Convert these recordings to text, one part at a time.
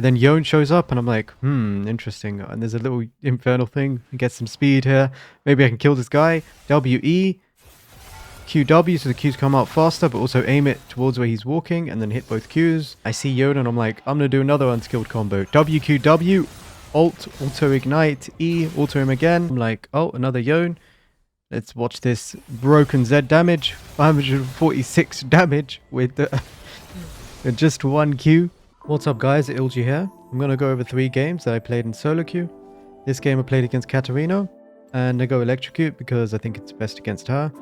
But then Yone shows up and I'm like, interesting. And there's a little infernal thing. Get some speed here. Maybe I can kill this guy. WE. QW, so the Qs come out faster, but also aim it towards where he's walking and then hit both Qs. I see Yone and I'm like, I'm going to do another unskilled combo. WQW, Alt, Auto Ignite, E, Auto him again. I'm like, oh, another Yone. Let's watch this broken Z damage. 546 damage with just one Q. What's up guys, ilji here. I'm going to go over 3 games that I played in solo queue. This game I played against Katarina, and I go Electrocute because I think it's best against her.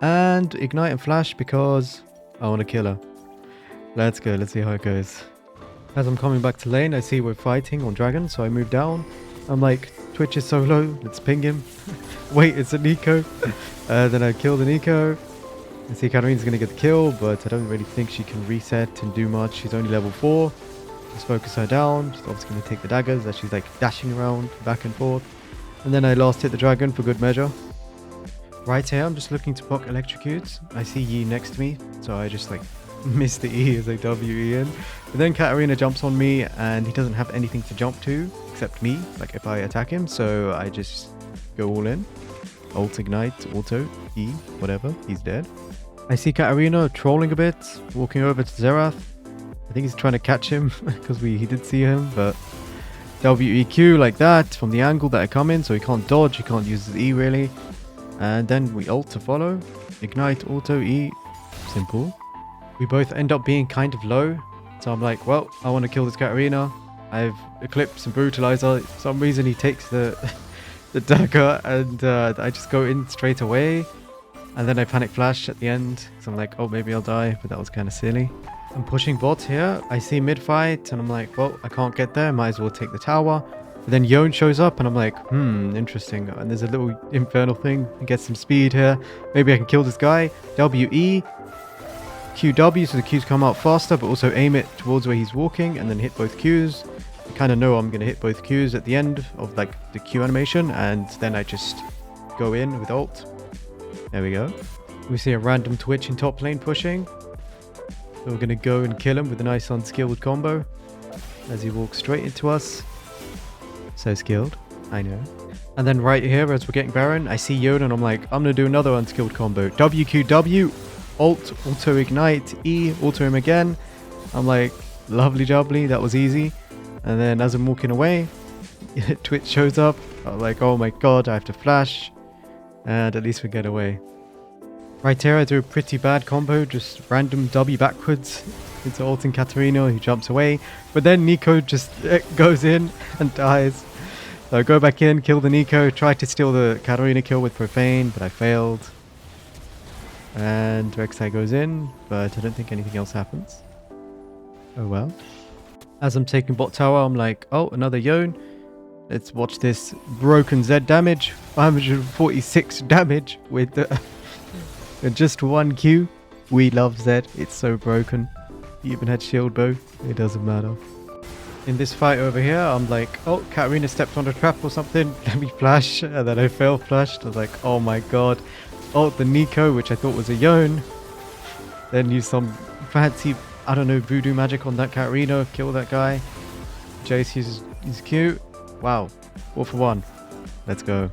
And Ignite and Flash because I want to kill her. Let's go, let's see how it goes. As I'm coming back to lane, I see we're fighting on Dragon, so I move down. I'm like, Twitch is so low, let's ping him. Wait, it's a Nico. Then I kill the Nico. I see Katarina's going to get the kill, but I don't really think she can reset and do much. She's only level 4. Let's focus her down. She's obviously going to take the daggers as she's like dashing around back and forth. And then I last hit the Dragon for good measure. Right here, I'm just looking to proc Electrocutes. I see Yi next to me, so I just like miss the E as I WE in. But then Katarina jumps on me and he doesn't have anything to jump to except me, like if I attack him, so I just go all in. Ult Ignite, Auto, E, whatever, he's dead. I see Katarina trolling a bit, walking over to Xerath. I think he's trying to catch him because he did see him, but WEQ like that from the angle that I come in, so he can't dodge, he can't use his E really. And then we ult to follow. Ignite, auto, E. Simple. We both end up being kind of low. So I'm like, well, I want to kill this Katarina. I've Eclipse and Brutalizer. For some reason he takes the dagger and I just go in straight away. And then I panic flash at the end. So I'm like, oh, maybe I'll die. But that was kind of silly. I'm pushing bot here. I see mid fight and I'm like, well, I can't get there. Might as well take the tower. But then Yone shows up and I'm like, interesting. And there's a little infernal thing. Get some speed here. Maybe I can kill this guy. WE. QW, so the Qs come out faster, but also aim it towards where he's walking and then hit both Qs. I kind of know I'm going to hit both Qs at the end of like the Q animation, and then I just go in with ult. There we go. We see a random Twitch in top lane pushing. So we're going to go and kill him with a nice unskilled combo as he walks straight into us. So skilled, I know. And then right here, as we're getting Baron, I see Yone and I'm like, I'm going to do another unskilled combo. WQW, Alt, Auto Ignite, E, Auto him again. I'm like, lovely jubbly, that was easy. And then as I'm walking away, Twitch shows up. I'm like, oh my god, I have to flash. And at least we get away. Right here, I do a pretty bad combo, just random W backwards into ulting Katarina, who jumps away. But then Nico just goes in and dies. So I go back in, kill the Nico, try to steal the Katarina kill with Profane, but I failed. And Rek'Sai goes in, but I don't think anything else happens. Oh well. As I'm taking bot tower, I'm like, oh, another Yone. Let's watch this broken Z damage. 546 damage with just one Q. We love Z, it's so broken. He even had shield bow, it doesn't matter. In this fight over here, I'm like, oh, Katarina stepped on a trap or something. Let me flash. And then I fail flashed. I was like, oh my god. Oh, the Nico, which I thought was a Yone. Then use some fancy, I don't know, voodoo magic on that Katarina. Kill that guy. Jace uses Q. Wow. 4 for 1. Let's go.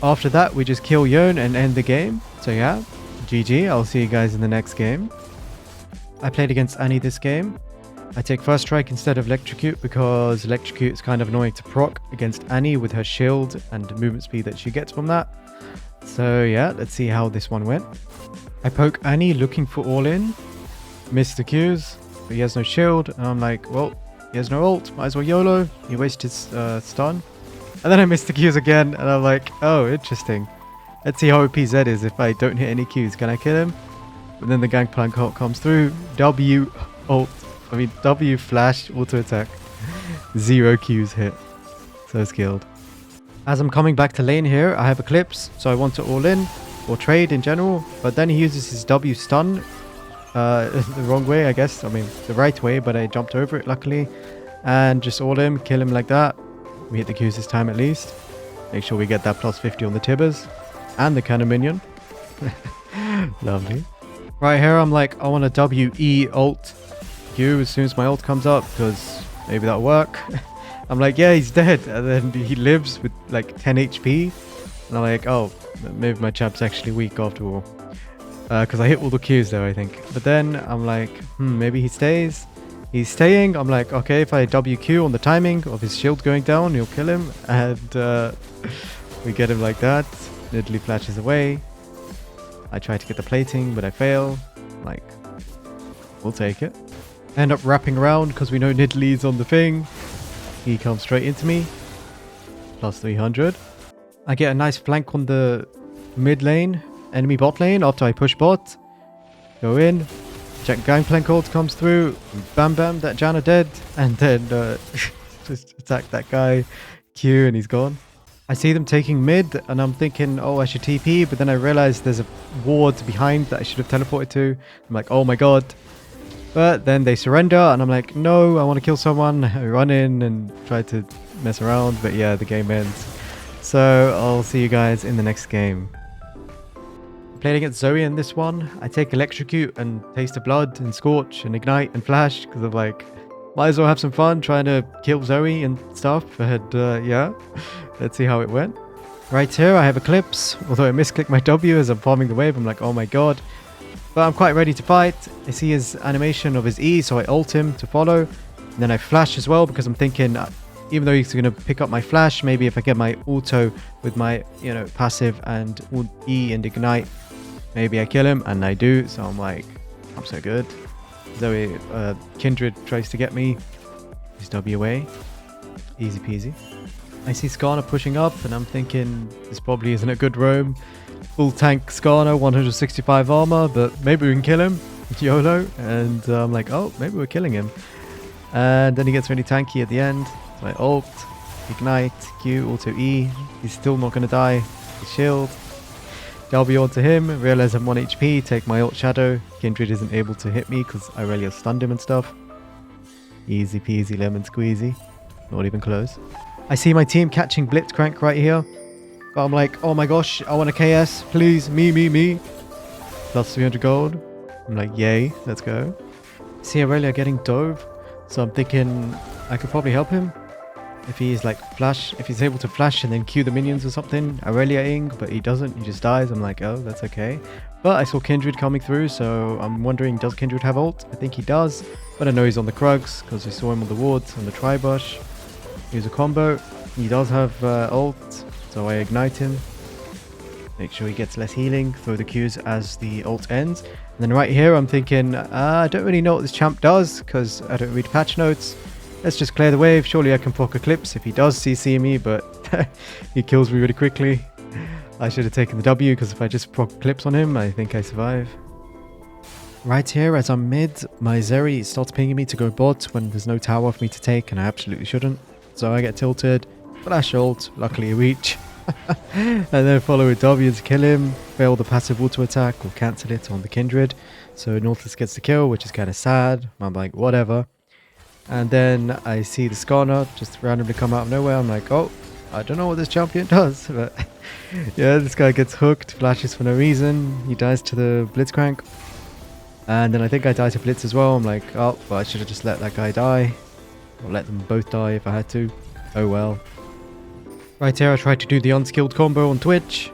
After that, we just kill Yone and end the game. So yeah, GG. I'll see you guys in the next game. I played against Annie this game. I take first strike instead of Electrocute because Electrocute is kind of annoying to proc against Annie with her shield and movement speed that she gets from that. So yeah, let's see how this one went. I poke Annie looking for all in. Missed the Qs, but he has no shield. And I'm like, well, he has no ult. Might as well YOLO. He wasted his stun. And then I missed the Qs again. And I'm like, oh, interesting. Let's see how OP Z is if I don't hit any Qs. Can I kill him? But then the Gangplank ult comes through. W ult. I mean, W flash, auto attack. 0 Qs hit. So skilled. As I'm coming back to lane here, I have Eclipse, so I want to all in, or trade in general. But then he uses his W stun. The wrong way, I guess. I mean, the right way, but I jumped over it, luckily. And just all in, kill him like that. We hit the Qs this time at least. Make sure we get that plus 50 on the Tibbers. And the cannon minion. Lovely. Right here, I'm like, I want a WE ult Q as soon as my ult comes up, because Maybe that'll work. I'm like, yeah, he's dead. And then he lives with like 10 HP. And I'm like, oh, maybe my champ's actually weak after all. Because I hit all the Qs there, I think. But then I'm like, maybe he stays. He's staying. I'm like, okay, if I WQ on the timing of his shield going down, he'll kill him. And we get him like that. Nidalee flashes away. I try to get the plating, but I fail. Like, we'll take it. End up wrapping around because we know Nidalee's on the thing. He comes straight into me. Plus 300. I get a nice flank on the mid lane. Enemy bot lane after I push bot. Go in. Gangplank ult comes through. Bam bam, that Janna dead. And then just attack that guy. Q and he's gone. I see them taking mid and I'm thinking, oh, I should TP. But then I realize there's a ward behind that I should have teleported to. I'm like, oh my god. But then they surrender and I'm like, no, I want to kill someone. I run in and try to mess around. But yeah, the game ends. So I'll see you guys in the next game. Played against Zoe in this one. I take Electrocute and Taste of Blood and Scorch and Ignite and Flash because I'm like, might as well have some fun trying to kill Zoe and stuff. And yeah, let's see how it went. Right here I have Eclipse, although I misclicked my W as I'm farming the wave. I'm like, oh my god. But I'm quite ready to fight. I see his animation of his E, so I ult him to follow. And then I flash as well because I'm thinking, even though he's going to pick up my flash, maybe if I get my auto with my, passive and E and Ignite, maybe I kill him, and I do. So I'm like, I'm so good. Zoe, Kindred tries to get me. He's W away. Easy peasy. I see Skarner pushing up, and I'm thinking this probably isn't a good roam. Full tank Skarner, 165 armor, but maybe we can kill him. YOLO. And I'm like, oh, maybe we're killing him. And then he gets really tanky at the end. So I ult, Ignite, Q, auto E. He's still not going to die. His shield. W onto him, realize I'm 1 HP, take my ult Shadow. Kindred isn't able to hit me because I really stunned him and stuff. Easy peasy lemon squeezy. Not even close. I see my team catching Blitzcrank right here. But I'm like, oh my gosh, I want a KS. Please, me. Plus 300 gold. I'm like, yay, let's go. See Aurelia getting dove. So I'm thinking I could probably help him. If he's like if he's able to flash and then Q the minions or something, Aurelia-ing, but he doesn't, he just dies. I'm like, oh, that's okay. But I saw Kindred coming through, so I'm wondering, does Kindred have ult? I think he does, but I know he's on the Krugs because we saw him on the wards on the Tribush. Here's a combo. He does have ult, so I ignite him. Make sure he gets less healing, throw the Qs as the ult ends. And then right here, I'm thinking, I don't really know what this champ does because I don't read patch notes. Let's just clear the wave. Surely I can proc Eclipse if he does CC me, but he kills me really quickly. I should have taken the W because if I just proc Eclipse on him, I think I survive. Right here, as I'm mid, my Zeri starts pinging me to go bot when there's no tower for me to take, and I absolutely shouldn't. So I get tilted, flash ult, luckily a reach. And then follow with W to kill him, fail the passive auto attack or cancel it on the Kindred. So Nautilus gets the kill, which is kind of sad. I'm like, whatever. And then I see the Skarner just randomly come out of nowhere. I'm like, oh, I don't know what this champion does. But yeah, this guy gets hooked, flashes for no reason. He dies to the Blitzcrank. And then I think I die to Blitz as well. I'm like, oh, well, I should have just let that guy die. Or let them both die if I had to. Oh well. Right here, I tried to do the unskilled combo on Twitch.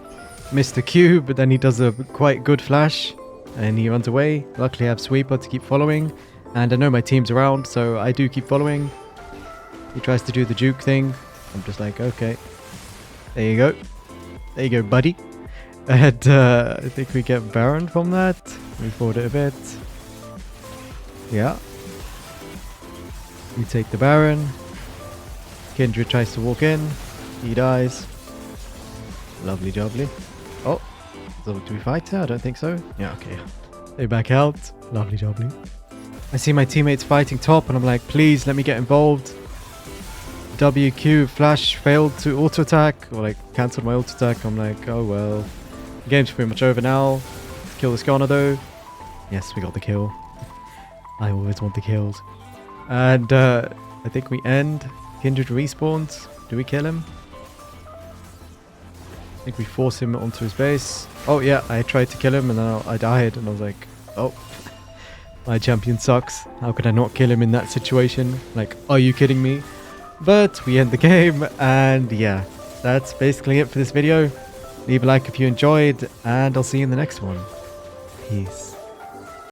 Missed the Q, but then he does a quite good flash. And he runs away. Luckily, I have Sweeper to keep following. And I know my team's around, so I do keep following. He tries to do the juke thing. I'm just like, okay. There you go. There you go, buddy. And I think we get Baron from that. We forward it a bit. Yeah. We take the Baron. Kindred tries to walk in. He dies. Lovely jubbly. Oh. So do we fight her? I don't think so. Yeah, okay. They back out. Lovely jubbly. I see my teammates fighting top and I'm like, please let me get involved. WQ flash failed to auto attack or like cancelled my auto attack. I'm like, oh well. The game's pretty much over now. Let's kill the Skarner though. Yes, we got the kill. I always want the kills. And I think we end. Kindred respawns. Do we kill him? I think we force him onto his base. Oh yeah, I tried to kill him and then I died and I was like, oh. My champion sucks. How could I not kill him in that situation? Like, are you kidding me? But we end the game, and yeah, that's basically it for this video. Leave a like if you enjoyed, and I'll see you in the next one. Peace.